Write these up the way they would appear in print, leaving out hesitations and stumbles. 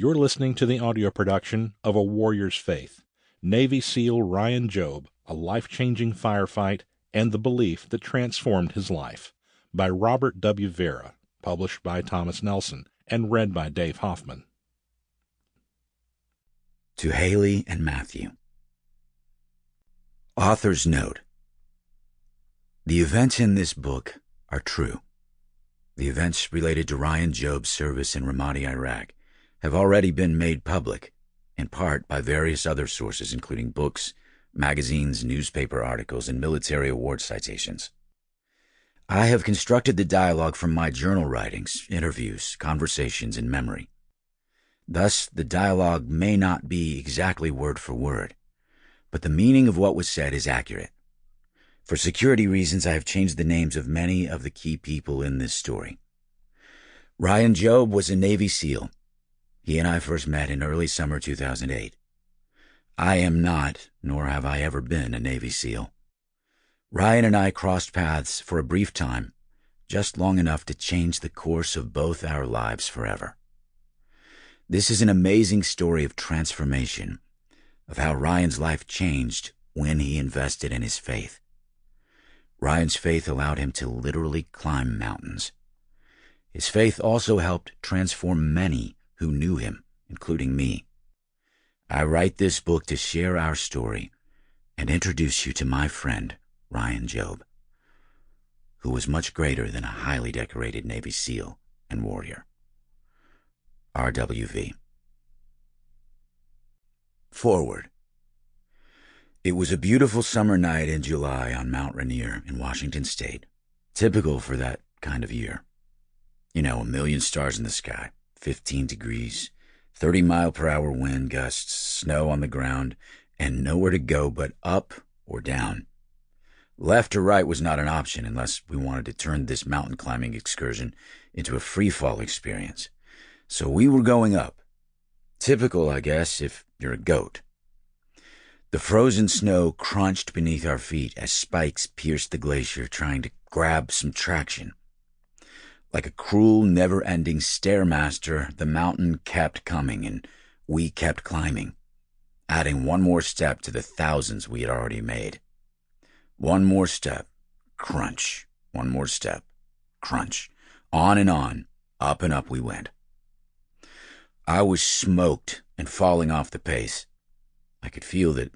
You're listening to the audio production of A Warrior's Faith, Navy SEAL Ryan Job, A Life-Changing Firefight, and the Belief That Transformed His Life, by Robert W. Vera, published by Thomas Nelson, and read by Dave Hoffman. To Haley and Matthew. Author's note. The events in this book are true. The events related to Ryan Job's service in Ramadi, Iraq, have already been made public, in part by various other sources including books, magazines, newspaper articles, and military award citations. I have constructed the dialogue from my journal writings, interviews, conversations, and memory. Thus, the dialogue may not be exactly word for word, but the meaning of what was said is accurate. For security reasons, I have changed the names of many of the key people in this story. Ryan Job was a Navy SEAL. He and I first met in early summer 2008. I am not, nor have I ever been, a Navy SEAL. Ryan and I crossed paths for a brief time, just long enough to change the course of both our lives forever. This is an amazing story of transformation, of how Ryan's life changed when he invested in his faith. Ryan's faith allowed him to literally climb mountains. His faith also helped transform many who knew him, including me. I write this book to share our story and introduce you to my friend, Ryan Job, who was much greater than a highly decorated Navy SEAL and warrior. RWV. Forward. It was a beautiful summer night in July on Mount Rainier in Washington State, typical for that kind of year. You know, 1 million stars in the sky, 15 degrees, 30-mile-per-hour wind gusts, snow on the ground, and nowhere to go but up or down. Left or right was not an option unless we wanted to turn this mountain climbing excursion into a free-fall experience. So we were going up. Typical, I guess, if you're a goat. The frozen snow crunched beneath our feet as spikes pierced the glacier, trying to grab some traction. Like a cruel, never-ending stairmaster, the mountain kept coming, and we kept climbing, adding one more step to the thousands we had already made. One more step, crunch. One more step, crunch. On and on, up and up we went. I was smoked and falling off the pace. I could feel that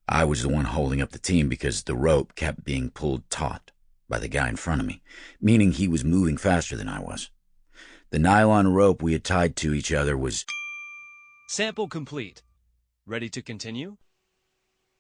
I was the one holding up the team because the rope kept being pulled taut by the guy in front of me, meaning he was moving faster than I was. The nylon rope we had tied to each other was... Sample complete. Ready to continue?